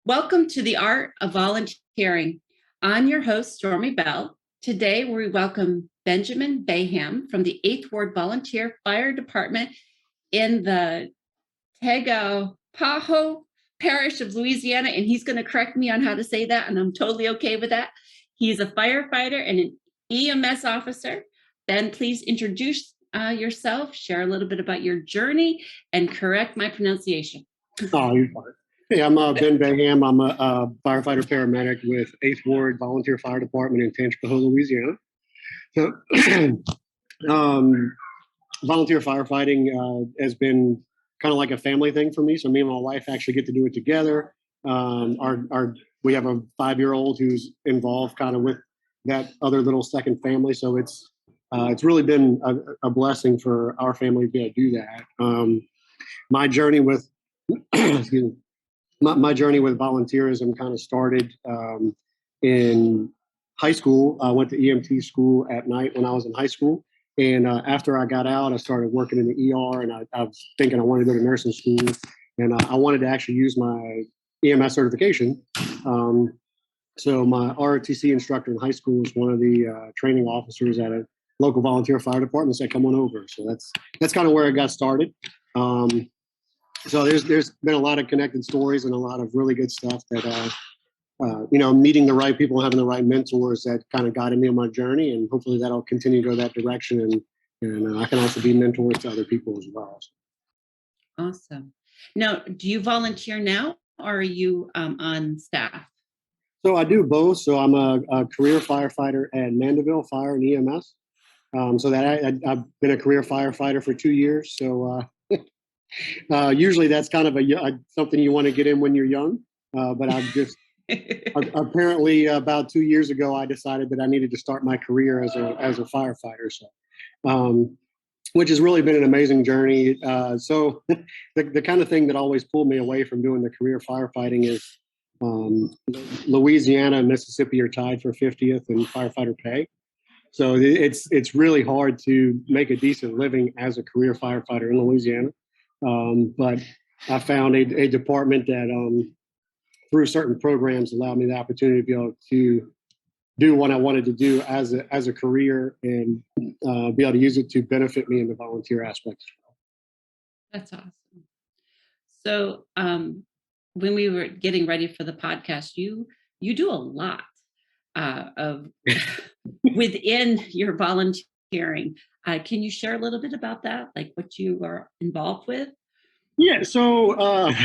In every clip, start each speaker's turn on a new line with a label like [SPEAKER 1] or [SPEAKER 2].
[SPEAKER 1] Welcome to the Art of Volunteering. I'm your host, Stormy Bell. Today, we welcome Benjamin Baham from the 8th Ward Volunteer Fire Department in the Tangipahoa Parish of Louisiana, and he's going to correct me on how to say that, and I'm totally okay with that. He's a firefighter and an EMS officer. Ben, please introduce yourself, share a little bit about your journey, and correct my pronunciation.
[SPEAKER 2] Oh, you're fine. Hey, I'm Ben Baham. I'm a firefighter paramedic with 8th Ward Volunteer Fire Department in Tangipahoa, Louisiana. So, volunteer firefighting has been kind of like a family thing for me. So me and my wife actually get to do it together. We have a 5-year-old who's involved kind of with that other little second family. So it's really been a blessing for our family to be able to do that. My journey with excuse me. My journey with volunteerism kind of started in high school. I went to EMT school at night when I was in high school. And after I got out, I started working in the ER, and I was thinking I wanted to go to nursing school. And I wanted to actually use my EMS certification. So my ROTC instructor in high school was one of the training officers at a local volunteer fire department, said, come on over. So that's kind of where I got started. So there's been a lot of connected stories and a lot of really good stuff that, meeting the right people and having the right mentors that kind of guided me on my journey. And hopefully that'll continue to go that direction. And I can also be mentors to other people as well.
[SPEAKER 1] Awesome. Now, do you volunteer now, or are you on staff?
[SPEAKER 2] So I do both. So I'm a career firefighter at Mandeville Fire and EMS. So that I've been a career firefighter for 2 years. So usually that's kind of something you want to get in when you're young, but I've just apparently about 2 years ago I decided that I needed to start my career as a firefighter. So, which has really been an amazing journey. So the kind of thing that always pulled me away from doing the career firefighting is Louisiana and Mississippi are tied for 50th in firefighter pay. So it's really hard to make a decent living as a career firefighter in Louisiana. But I found a department that through certain programs allowed me the opportunity to be able to do what I wanted to do as a career and be able to use it to benefit me in the volunteer aspect.
[SPEAKER 1] That's awesome. So when we were getting ready for the podcast, you do a lot of within your volunteering. Can you share a little bit about that, like what you are involved with?
[SPEAKER 2] Yeah, so I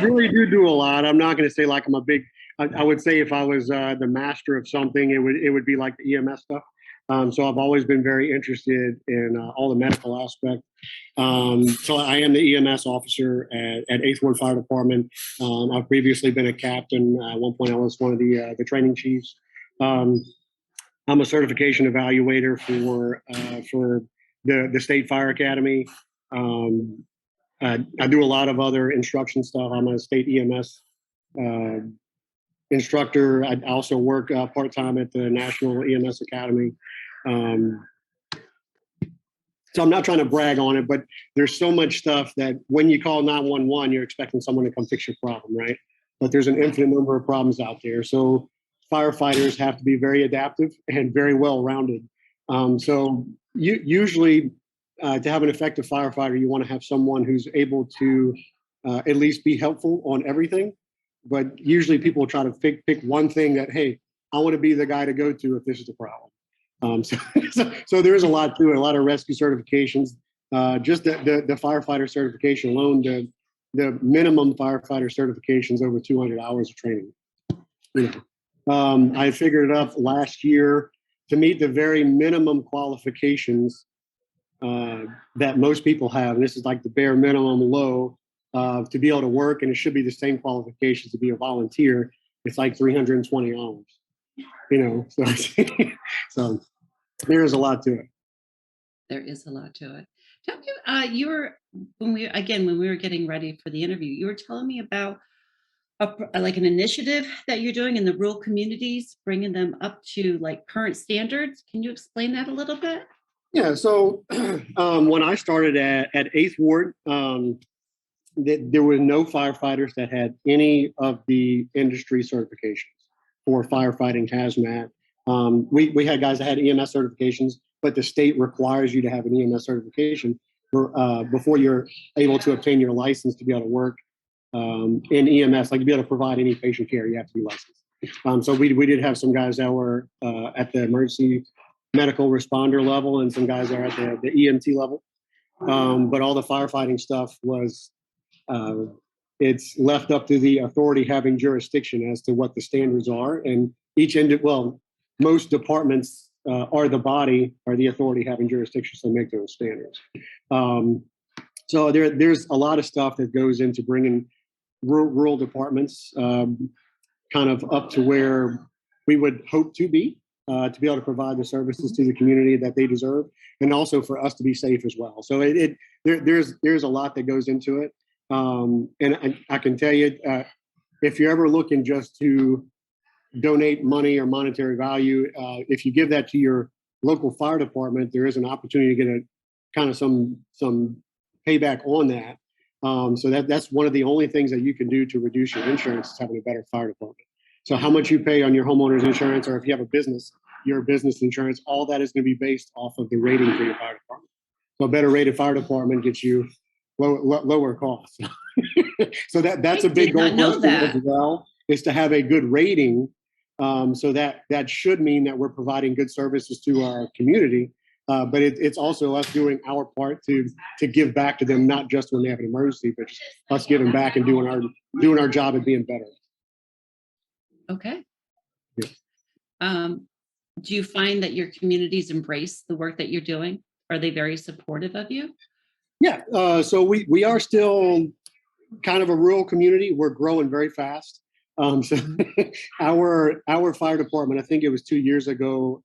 [SPEAKER 2] really do a lot. I'm not going to say like I'm a big. I would say if I was the master of something, it would be like the EMS stuff. So I've always been very interested in all the medical aspect. So I am the EMS officer at 8th Ward Fire Department. I've previously been a captain. At one point, I was one of the training chiefs. I'm a certification evaluator for the State Fire Academy. I do a lot of other instruction stuff. I'm a state EMS instructor. I also work part-time at the National EMS Academy. So I'm not trying to brag on it, but there's so much stuff that when you call 911, you're expecting someone to come fix your problem, right? But there's an infinite number of problems out there. So firefighters have to be very adaptive and very well-rounded. So usually to have an effective firefighter, you want to have someone who's able to at least be helpful on everything. But usually people try to pick one thing that, hey, I want to be the guy to go to if this is the problem. So there is a lot to it, a lot of rescue certifications. Just the firefighter certification alone, the minimum firefighter certification is over 200 hours of training. I figured it up last year to meet the very minimum qualifications that most people have. And this is like the bare minimum low to be able to work, and it should be the same qualifications to be a volunteer. It's like 320 hours, so there is a lot to it.
[SPEAKER 1] There is a lot to it. Tell me, when we were getting ready for the interview, you were telling me about like an initiative that you're doing in the rural communities, bringing them up to like current standards. Can you explain that a little bit?
[SPEAKER 2] Yeah. So when I started at 8th Ward, there were no firefighters that had any of the industry certifications for firefighting hazmat. We had guys that had EMS certifications, but the state requires you to have an EMS certification before you're able to obtain your license to be able to work in EMS, like to be able to provide any patient care, you have to be licensed. So we did have some guys that were at the emergency medical responder level, and some guys that are at the EMT level. But all the firefighting stuff was it's left up to the authority having jurisdiction as to what the standards are, and most departments are the body or the authority having jurisdiction to make those standards. So there's a lot of stuff that goes into bringing rural departments kind of up to where we would hope to be able to provide the services to the community that they deserve, and also for us to be safe as well. So there's a lot that goes into it. And I can tell you, if you're ever looking just to donate money or monetary value, if you give that to your local fire department, there is an opportunity to get a kind of some payback on that. So that's one of the only things that you can do to reduce your insurance is having a better fire department. So how much you pay on your homeowner's insurance, or if you have a business, your business insurance, all that is going to be based off of the rating for your fire department. So a better rated fire department gets you lower costs. So that's a big goal for us as well, is to have a good rating. So that should mean that we're providing good services to our community. But it's also us doing our part to give back to them, not just when they have an emergency, but just us giving back and doing our job and being better.
[SPEAKER 1] Okay.
[SPEAKER 2] Yeah.
[SPEAKER 1] Do you find that your communities embrace the work that you're doing? Are they very supportive of you?
[SPEAKER 2] Yeah. So we are still kind of a rural community. We're growing very fast. So our fire department, I think it was 2 years ago,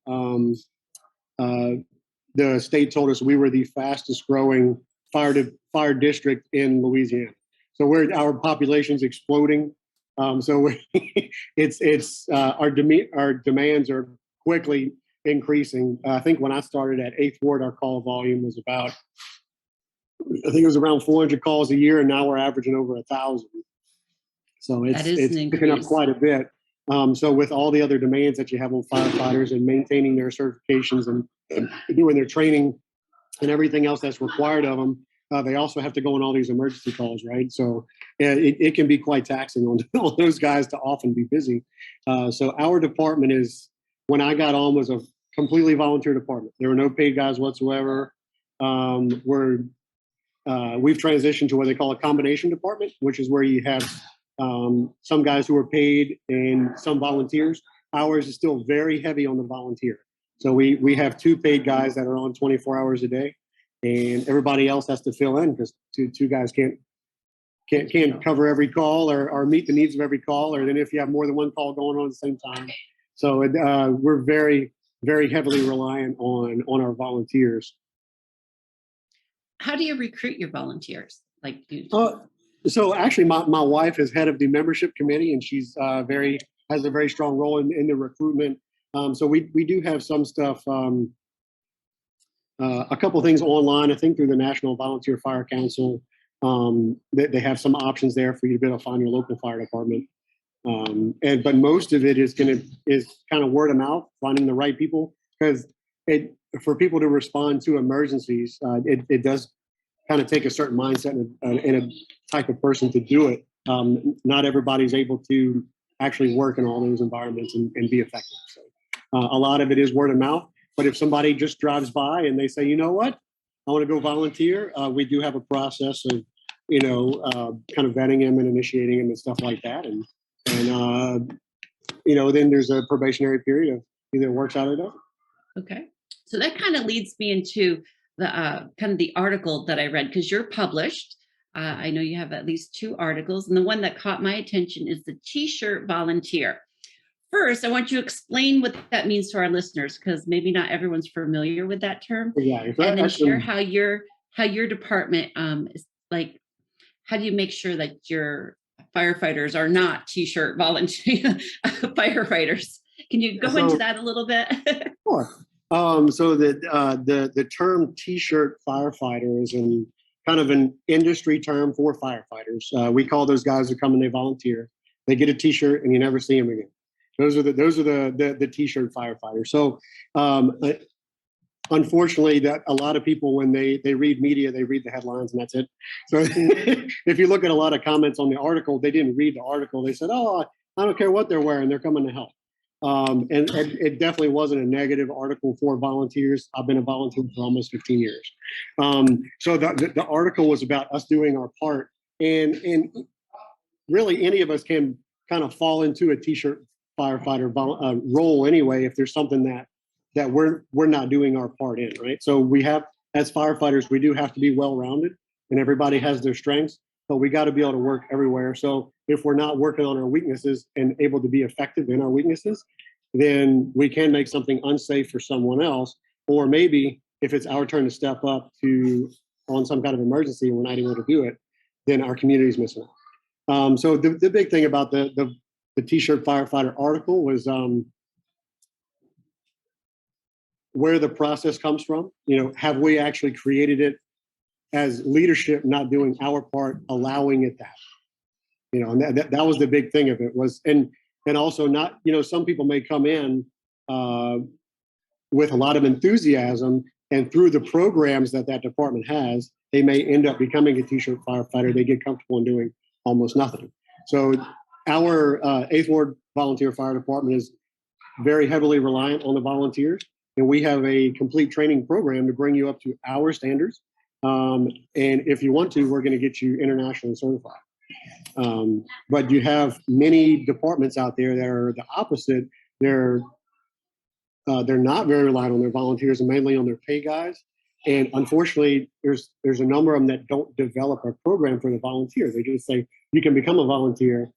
[SPEAKER 2] the state told us we were the fastest growing fire district in Louisiana. So our population's exploding. So our demands are quickly increasing. I think when I started at 8th Ward, our call volume was about, I think it was around 400 calls a year, and now we're averaging over 1,000. So it's picking up quite a bit. So with all the other demands that you have on firefighters and maintaining their certifications and doing their training and everything else that's required of them, they also have to go on all these emergency calls, right? So it can be quite taxing on those guys to often be busy. So our department when I got on, was a completely volunteer department. There were no paid guys whatsoever. We've transitioned to what they call a combination department, which is where you have some guys who are paid and some volunteers. Ours is still very heavy on the volunteer. So we have 2 paid guys that are on 24 hours a day, and everybody else has to fill in because two guys can't cover every call or meet the needs of every call, or then if you have more than one call going on at the same time. So we're very, very heavily reliant on our volunteers.
[SPEAKER 1] How do you recruit your volunteers?
[SPEAKER 2] So actually, my wife is head of the membership committee, and she's has a very strong role in the recruitment. So we do have some stuff, a couple of things online, I think through the National Volunteer Fire Council. They have some options there for you to be able to find your local fire department. But most of it is kind of word of mouth, finding the right people, because for people to respond to emergencies, it does kind of take a certain mindset and a type of person to do it. Not everybody's able to actually work in all those environments and be effective. So a lot of it is word of mouth. But if somebody just drives by and they say, you know what, I want to go volunteer, we do have a process of, kind of vetting him and initiating him and stuff like that. And then there's a probationary period of either it works out or doesn't.
[SPEAKER 1] Okay. So that kind of leads me into the kind of the article that I read, because you're published. I know you have at least 2 articles, and the one that caught my attention is the T-shirt volunteer. First, I want you to explain what that means to our listeners, because maybe not everyone's familiar with that term.
[SPEAKER 2] Yeah,
[SPEAKER 1] and then share how your department is like. How do you make sure that your firefighters are not T-shirt volunteer firefighters? Can you go into that a little bit?
[SPEAKER 2] Sure. So the term T-shirt firefighter is kind of an industry term for firefighters. We call those guys who come and they volunteer. They get a T-shirt and you never see them again. Those are the T-shirt firefighters. So unfortunately, that a lot of people, when they read media, they read the headlines and that's it. So if you look at a lot of comments on the article, they didn't read the article. They said, "Oh, I don't care what they're wearing; they're coming to help." And it definitely wasn't a negative article for volunteers. I've been a volunteer for almost 15 years. So the article was about us doing our part, and really any of us can kind of fall into a T-shirt firefighter role anyway if there's something that we're not doing our part in, right? So we have, as firefighters, we do have to be well-rounded, and everybody has their strengths, but we got to be able to work everywhere. So if we're not working on our weaknesses and able to be effective in our weaknesses, then we can make something unsafe for someone else, or maybe if it's our turn to step up to on some kind of emergency and we're not able to do it, then our community is missing out. So the big thing about the T-shirt firefighter article was where the process comes from. Have we actually created it as leadership, not doing our part, allowing it to happen? And that was the big thing of it was, and also not, some people may come in with a lot of enthusiasm, and through the programs that department has, they may end up becoming a T-shirt firefighter. They get comfortable in doing almost nothing. So our 8th Ward Volunteer Fire Department is very heavily reliant on the volunteers, and we have a complete training program to bring you up to our standards. And if you want to, we're going to get you internationally certified. But you have many departments out there that are the opposite. They're not very reliant on their volunteers and mainly on their pay guys. And unfortunately, there's a number of them that don't develop a program for the volunteer. They just say you can become a volunteer,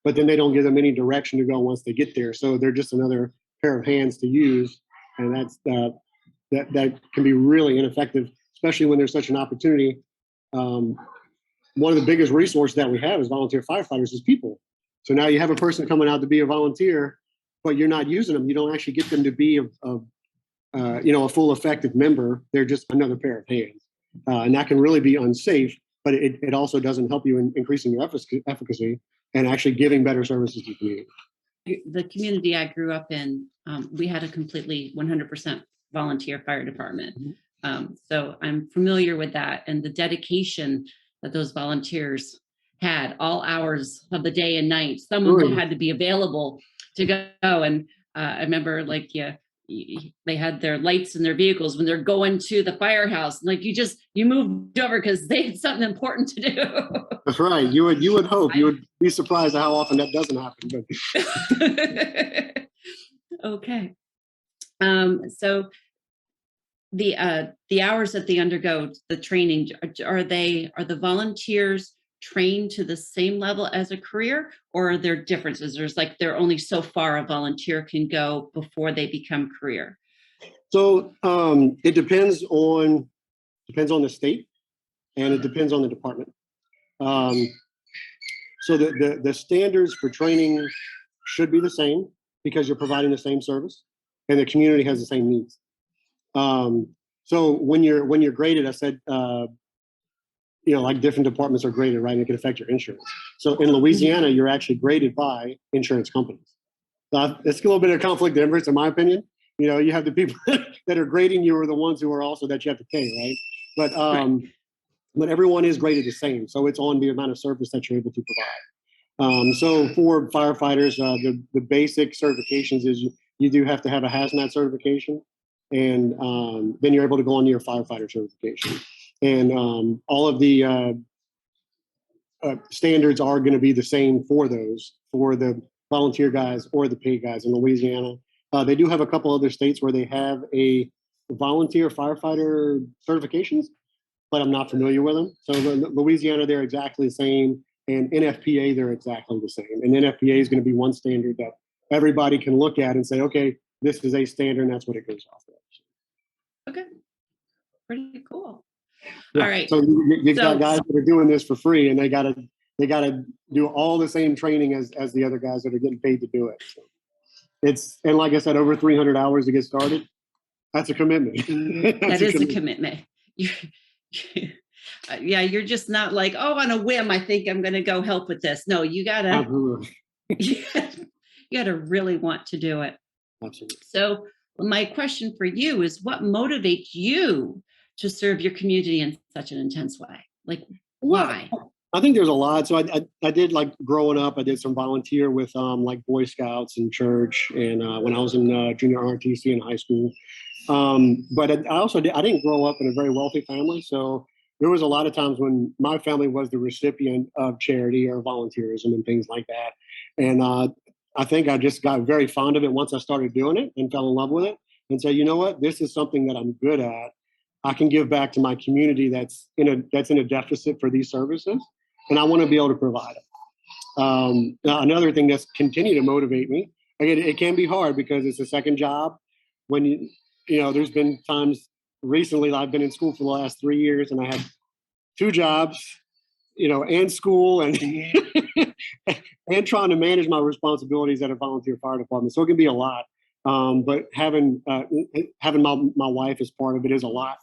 [SPEAKER 2] but then they don't give them any direction to go once they get there. So they're just another pair of hands to use, and that can be really ineffective, especially when there's such an opportunity. One of the biggest resources that we have as volunteer firefighters is people. So now you have a person coming out to be a volunteer, but you're not using them. You don't actually get them to be a full effective member. They're just another pair of hands. And that can really be unsafe, but it also doesn't help you in increasing your efficacy and actually giving better services to the community.
[SPEAKER 1] The community I grew up in, we had a completely 100% volunteer fire department. So I'm familiar with that and the dedication that those volunteers had all hours of the day and night. Some of them had to be available to go. And I remember they had their lights in their vehicles when they're going to the firehouse. Like you moved over because they had something important to do.
[SPEAKER 2] That's right. You would hope. You would be surprised at how often that doesn't happen.
[SPEAKER 1] But. Okay. So the hours that they undergo the training, are the volunteers trained to the same level as a career, or are there differences? They're only so far a volunteer can go before they become career.
[SPEAKER 2] So it depends on the state, and it depends on the department. So the standards for training should be the same because you're providing the same service, and the community has the same needs. So when you're graded, I said, like different departments are graded, right? And it can affect your insurance. So in Louisiana, you're actually graded by insurance companies. It's a little bit of conflict of interest, in my opinion. You have the people that are grading you are the ones who are also that you have to pay, right? But everyone is graded the same. So it's on the amount of service that you're able to provide. So for firefighters, the basic certifications is you do have to have a hazmat certification, and then you're able to go on to your firefighter certification. And all of the standards are going to be the same for the volunteer guys or the paid guys in Louisiana. They do have a couple other states where they have a volunteer firefighter certifications, but I'm not familiar with them. So Louisiana, they're exactly the same. And NFPA, they're exactly the same. And NFPA is going to be one standard that everybody can look at and say, okay, this is a standard, and that's what it goes off of.
[SPEAKER 1] Okay. Pretty cool.
[SPEAKER 2] Yeah.
[SPEAKER 1] All right.
[SPEAKER 2] So you got guys that are doing this for free, and they gotta do all the same training as the other guys that are getting paid to do it. So and like I said, over 300 hours to get started. That's a commitment.
[SPEAKER 1] That is a commitment. Yeah, you're just not like, oh, on a whim, I think I'm going to go help with this. No, you gotta,
[SPEAKER 2] Absolutely.
[SPEAKER 1] you gotta really want to do it.
[SPEAKER 2] Absolutely.
[SPEAKER 1] So my question for you is, what motivates you to serve your community in such an intense way? Like,
[SPEAKER 2] Well,
[SPEAKER 1] why?
[SPEAKER 2] I think there's a lot. So I did, like, growing up, I did some volunteer with like Boy Scouts and church, and when I was in junior ROTC in high school. But I also I didn't grow up in a very wealthy family, so there was a lot of times when my family was the recipient of charity or volunteerism and things like that. And I think I just got very fond of it once I started doing it and fell in love with it, and said, you know what, this is something that I'm good at. I can give back to my community that's in a deficit for these services, and I want to be able to provide it. Another thing that's continued to motivate me. Again, it can be hard because it's a second job. When there's been times recently that I've been in school for the last 3 years, and I had two jobs, and school, and and trying to manage my responsibilities at a volunteer fire department. So it can be a lot. But having my wife as part of it is a lot.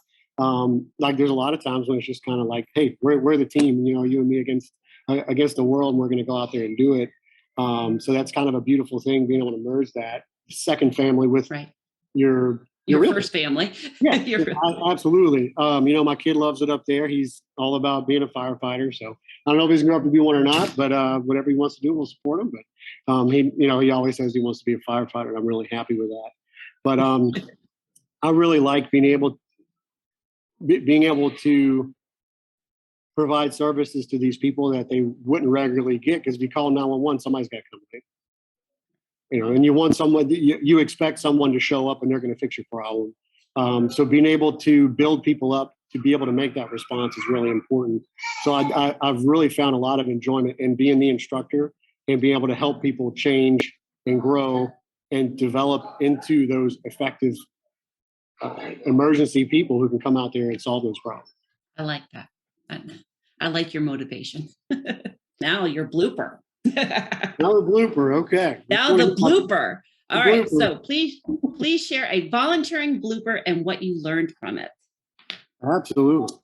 [SPEAKER 2] Like, there's a lot of times when it's just kind of like, hey, we're the team, you and me against the world, and we're going to go out there and do it. So that's kind of a beautiful thing, being able to merge that second family with
[SPEAKER 1] Right.
[SPEAKER 2] your
[SPEAKER 1] Your
[SPEAKER 2] real
[SPEAKER 1] first family.
[SPEAKER 2] yeah,
[SPEAKER 1] Your-
[SPEAKER 2] absolutely. My kid loves it up there. He's all about being a firefighter. So I don't know if he's going to be one or not, but whatever he wants to do, we'll support him. But he always says he wants to be a firefighter, and I'm really happy with that. But I really like being able to provide services to these people that they wouldn't regularly get, because if you call 911, somebody's got to come in. And you want someone, you expect someone to show up and they're going to fix your problem. So being able to build people up to be able to make that response is really important. So I've really found a lot of enjoyment in being the instructor and being able to help people change and grow and develop into those effective emergency people who can come out there and solve those problems.
[SPEAKER 1] I like that. I, I like your motivation. Now your blooper.
[SPEAKER 2] Another blooper. Okay.
[SPEAKER 1] Now the blooper. All right.
[SPEAKER 2] Blooper.
[SPEAKER 1] So please share a volunteering blooper and what you learned from it.
[SPEAKER 2] Absolutely.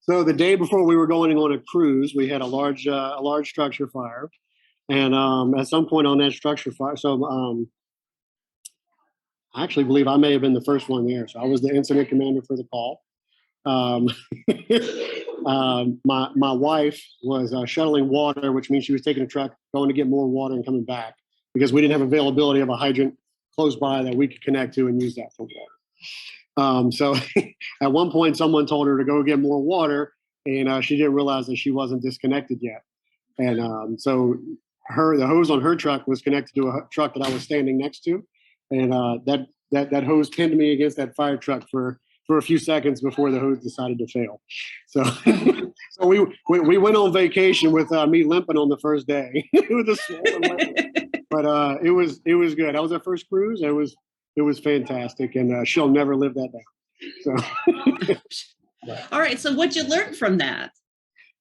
[SPEAKER 2] So the day before we were going on a cruise, we had a large structure fire, and at some point on that structure fire, so I actually believe I may have been the first one there. So I was the incident commander for the call. Um, my wife was shuttling water, which means she was taking a truck, going to get more water and coming back, because we didn't have availability of a hydrant close by that we could connect to and use that for water. So at one point, someone told her to go get more water, and she didn't realize that she wasn't disconnected yet. And so the hose on her truck was connected to a truck that I was standing next to, and that hose pinned me against that fire truck for a few seconds before the hose decided to fail. So, so we went on vacation with me limping on the first day with a swollen leg. But it was good. That was our first cruise. It was fantastic, and she'll never live that down. So,
[SPEAKER 1] All right. So what'd you learn from that?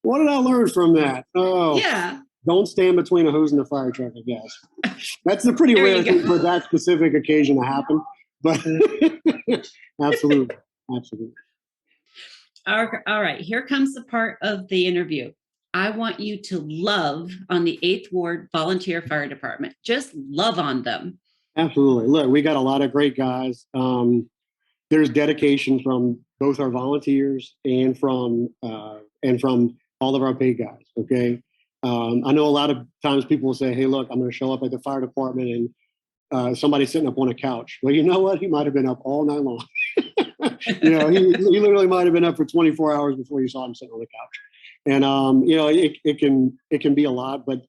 [SPEAKER 2] what did I learn from that? Oh,
[SPEAKER 1] Yeah.
[SPEAKER 2] don't stand between a hose and a fire truck, I guess. That's a pretty rare thing for that specific occasion to happen. But absolutely. Absolutely.
[SPEAKER 1] All right. Here comes the part of the interview. I want you to love on the 8th Ward Volunteer Fire Department. Just love on them.
[SPEAKER 2] Absolutely. Look, we got a lot of great guys. There's dedication from both our volunteers and from all of our paid guys. Okay. I know a lot of times people will say, "Hey, look, I'm going to show up at the fire department and somebody's sitting up on a couch." Well, you know what? He might have been up all night long. He literally might have been up for 24 hours before you saw him sitting on the couch. And it can be a lot. But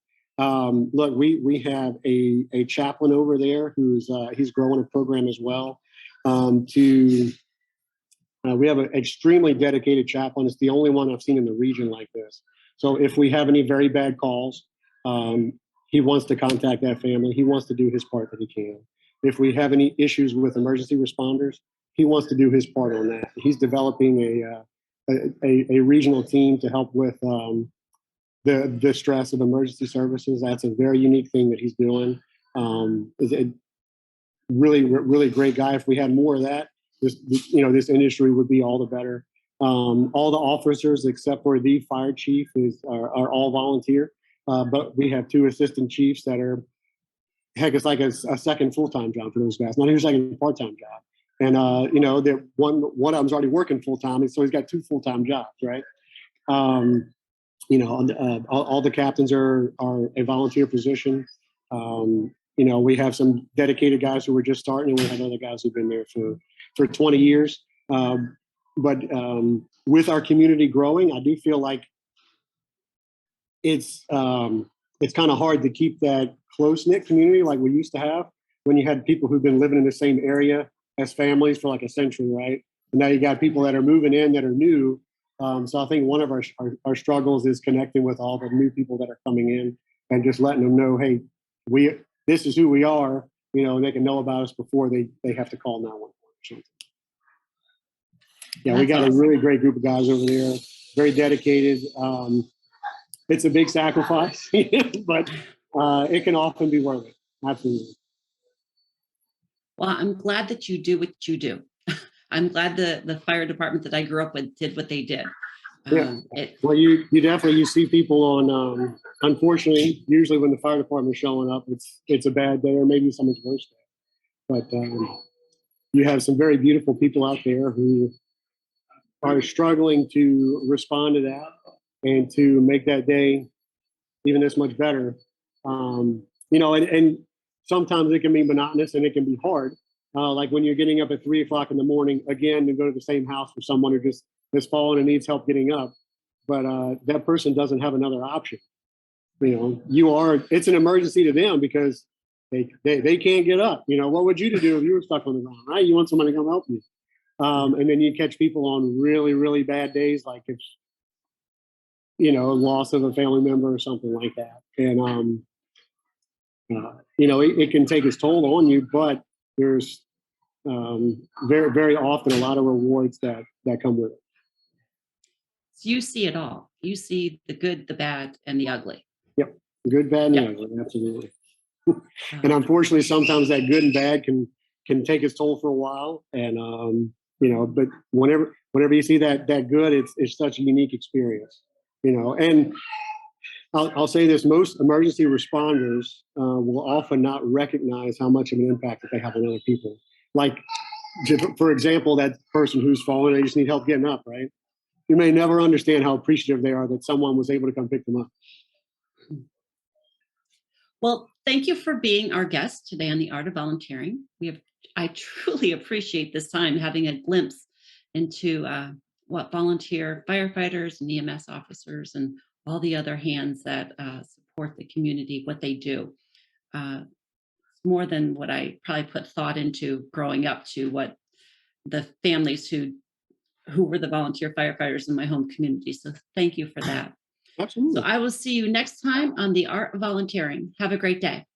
[SPEAKER 2] look, we have a chaplain over there who's he's growing a program as well. We have an extremely dedicated chaplain. It's the only one I've seen in the region like this. So if we have any very bad calls, he wants to contact that family. He wants to do his part that he can. If we have any issues with emergency responders, he wants to do his part on that. He's developing a regional team to help with the stress of emergency services. That's a very unique thing that he's doing. Really, really great guy. If we had more of that, this industry would be all the better. All the officers except for the fire chief are all volunteer, but we have two assistant chiefs that are, heck, it's like a second full-time job for those guys. Not even a second part-time job. And one of them's already working full-time, and so he's got two full-time jobs, right? Um, all the captains are a volunteer position. We have some dedicated guys who are just starting, and we have other guys who've been there for 20 years. But with our community growing, I do feel like it's kind of hard to keep that close knit community like we used to have when you had people who've been living in the same area as families for like a century, right? And now you got people that are moving in that are new. So I think one of our struggles is connecting with all the new people that are coming in and just letting them know, hey, this is who we are, and they can know about us before they have to call 911 or something. Yeah, we got a really great group of guys over there, very dedicated. It's a big sacrifice, but it can often be worth it. Absolutely.
[SPEAKER 1] Well, I'm glad that you do what you do. I'm glad the fire department that I grew up with did what they did.
[SPEAKER 2] Yeah. Well, you definitely you see people on. Unfortunately, usually when the fire department is showing up, it's a bad day or maybe someone's worst day. But you have some very beautiful people out there who are struggling to respond to that and to make that day even this much better. And sometimes it can be monotonous and it can be hard. Like when you're getting up at 3 o'clock in the morning again to go to the same house for someone who just has fallen and needs help getting up, but that person doesn't have another option. It's an emergency to them because they can't get up. What would you do if you were stuck on the ground, right? You want someone to come help you. And then you catch people on really, really bad days, like it's, loss of a family member or something like that. And, it can take its toll on you, but there's very, very often a lot of rewards that come with it.
[SPEAKER 1] So you see it all. You see the good, the bad, and the ugly.
[SPEAKER 2] Yep. Good, bad, and ugly. Absolutely. And unfortunately, sometimes that good and bad can take its toll for a while. And, but whenever you see that good, it's such a unique experience, and I'll say this: most emergency responders will often not recognize how much of an impact that they have on other people. Like, for example, that person who's fallen, they just need help getting up, right? You may never understand how appreciative they are that someone was able to come pick them up.
[SPEAKER 1] Well, thank you for being our guest today on The Art of Volunteering. I truly appreciate this time having a glimpse into what volunteer firefighters and EMS officers and all the other hands that support the community, what they do. It's more than what I probably put thought into growing up to what the families who were the volunteer firefighters in my home community. So thank you for that.
[SPEAKER 2] Absolutely.
[SPEAKER 1] So I will see you next time on The Art of Volunteering. Have a great day.